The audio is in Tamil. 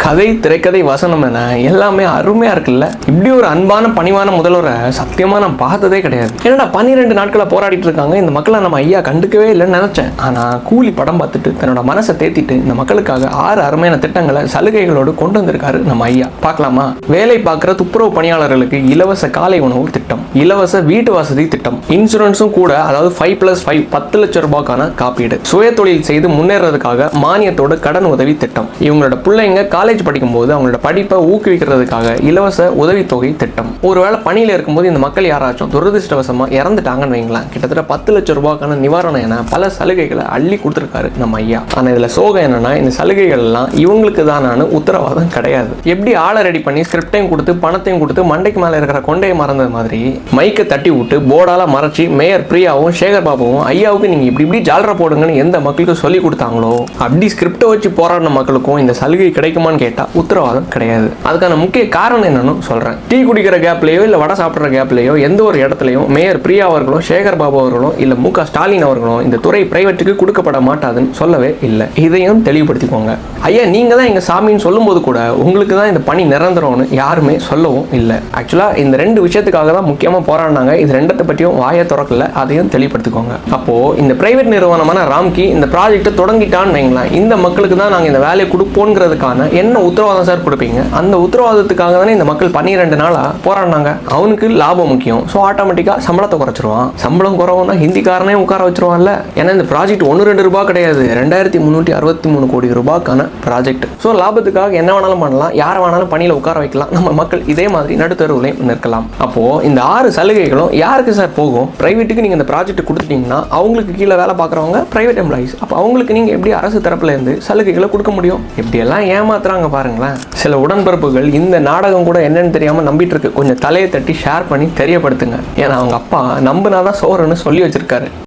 கதை, திரைக்கதை, வசனம் என எல்லாமே அருமையா இருக்குல்ல. இப்படி ஒரு அன்பான பணிவான முதல்வரை சத்தியமா நான் பார்த்ததே கிடையாது. என்னடா 12 நாட்களா போராடிட்டு இருக்காங்க, இந்த மக்களை நம்ம ஐயா கண்டுக்கவே இல்லைன்னு நினைச்சேன். ஆனா கூலி படம் பார்த்துட்டு தன்னோட மனசை தேத்திட்டு இந்த மக்களுக்காக 6 அருமையான திட்டங்களை சலுகைகளோடு கொண்டு வந்திருக்காரு நம்ம ஐயா. பார்க்கலாமா? வேலை பார்க்குற துப்புரவு பணியாளர்களுக்கு இலவச காலை உணவு திட்டம், இலவச வீட்டு வசதி திட்டம், இன்சூரன்ஸும் கூட, அதாவது 5+5 10 லட்சம் ரூபாய்க்கான காப்பீடு, சுய தொழில் செய்து முன்னேறதுக்காக மானியத்தோட கடன் உதவி திட்டம், இவங்களோட பிள்ளைங்க காலேஜ் படிக்கும் போது அவங்களோட படிப்பை ஊக்குவிக்கிறதுக்காக இலவச உதவித்தொகை திட்டம். ஒருவேளை பணியில இருக்கும்போது இந்த மக்கள் யாராச்சும் துரதிருஷ்டவசமா இறந்துட்டாங்கன்னு வைங்களேன், கிட்டத்தட்ட 10 லட்சம் ரூபாய்க்கான நிவாரணம் என பல சலுகைகளை அள்ளி கொடுத்துருக்காரு நம்ம ஐயா. ஆனா இதுல சோகம் என்னன்னா, இந்த சலுகைகள் எல்லாம் இவங்களுக்கு தானான உத்தரவாதம் கிடையாது. எப்படி ஆளை ரெடி பண்ணி ஸ்கிரிப்டையும் கொடுத்து பணத்தையும் கொடுத்து மண்டைக்கு மேல இருக்கிற கொண்டையை மறந்தது மாதிரி மைக்கை தட்டி விட்டு போர்டால மறைச்சி மேயர் பிரியாவும் சேகர் பாபுவும் ஐயாவுக்கு நீங்க இப்படி ஜாலரா போடுங்கன்னு எந்த மக்களுக்கு சொல்லி கொடுத்தாங்களோ, அப்படி ஸ்கிரிப்டை வச்சு போராடின மக்களுக்கும் இந்த சலுகை கிடைக்குமான்னு கேட்டா உத்தரவாதம் கிடையாது. அதுக்கான முக்கிய காரணம் என்னன்னு சொல்றேன். டீ குடிக்கிற கேப்லயோ இல்ல வடை சாப்பிடுற கேப்லயோ எந்த ஒரு இடத்துலயும் மேயர் பிரியா அவர்களும் சேகர் பாபு அவர்களும் இல்ல மு.க. ஸ்டாலின் அவர்களும் இந்த துறை பிரைவேட்டுக்கு கொடுக்கப்பட மாட்டாதுன்னு சொல்லவே இல்லை. இதையும் தெளிவுபடுத்திக்கோங்க. ஐயா நீங்க தான் எங்க சாமின்னு சொல்லும் போது கூட உங்களுக்கு தான் இந்த பணி நிரந்தரம்னு யாருமே சொல்லவும் இல்லை. ஆக்சுவலா இந்த 2 விஷயத்துக்காக தான் முக்கியமா போராடினாங்க. இது 2 பற்றியும் வாயை திறக்கல, அதையும் தெளிவுபடுத்திக்கோங்க. அப்போ இந்த பிரைவேட் நிறுவனமான ராம்கி இந்த ப்ராஜெக்ட் தொடங்கிட்டான்னு வைங்களேன், இந்த மக்களுக்கு தான் நாங்க இந்த வேலையை கொடுப்போங்கிறதுக்கான என்ன உத்தரவாதம் சார் கொடுப்பீங்க? அந்த உத்தரவாதத்துக்காக தானே இந்த மக்கள் 12 நாளா போராடினாங்க. அவனுக்கு லாபம் முக்கியம். ஸோ ஆட்டோமேட்டிக்கா சம்பளத்தை குறைச்சிருவான். சம்பளம் குறவுன்னா ஹிந்திக்காரனே உட்கார வச்சிருவான்ல. ஏன்னா இந்த ப்ராஜெக்ட் 1-2 ரூபாய் கிடையாது, 2363 கோடி ரூபாய்க்கான ப்ராஜெக்ட். ஸோ லாபத்துக்காக என்ன வேணாலும் பண்ணலாம், யாரை வேணாலும் பணியில உட்கார வைக்கலாம். நம்ம மக்கள் இதே மாதிரி நடுத்தருவிலையும் நிற்கலாம். அப்போ இந்த 6 சலுகைகளும் யாருக்கு சார் போகும்? பிரைவேட்டுக்கு நீங்க இந்த ப்ராஜெக்ட் கொடுத்துட்டீங்கன்னா அவங்களுக்கு கீழே வேலை பார்க்குறவங்க பிரைவேட் எம்ப்ளாயிஸ். அப்போ அவங்களுக்கு நீங்க எப்படி அரசு தரப்புல இருந்து சலுகைகளை கொடுக்க முடியும்? இப்படி எல்லாம் ஏமாத்துறாங்க பாருங்களேன். சில உடன்பரப்புகள் இந்த நாடகம் கூட என்னன்னு தெரியாம நம்பிட்டு இருக்கு. கொஞ்சம் தலையை தட்டி ஷேர் பண்ணி தெரியப்படுத்துங்க. ஏன்னா அவங்க அப்பா நம்பினாதான் சோறுன்னு சொல்லி வச்சிருக்காரு.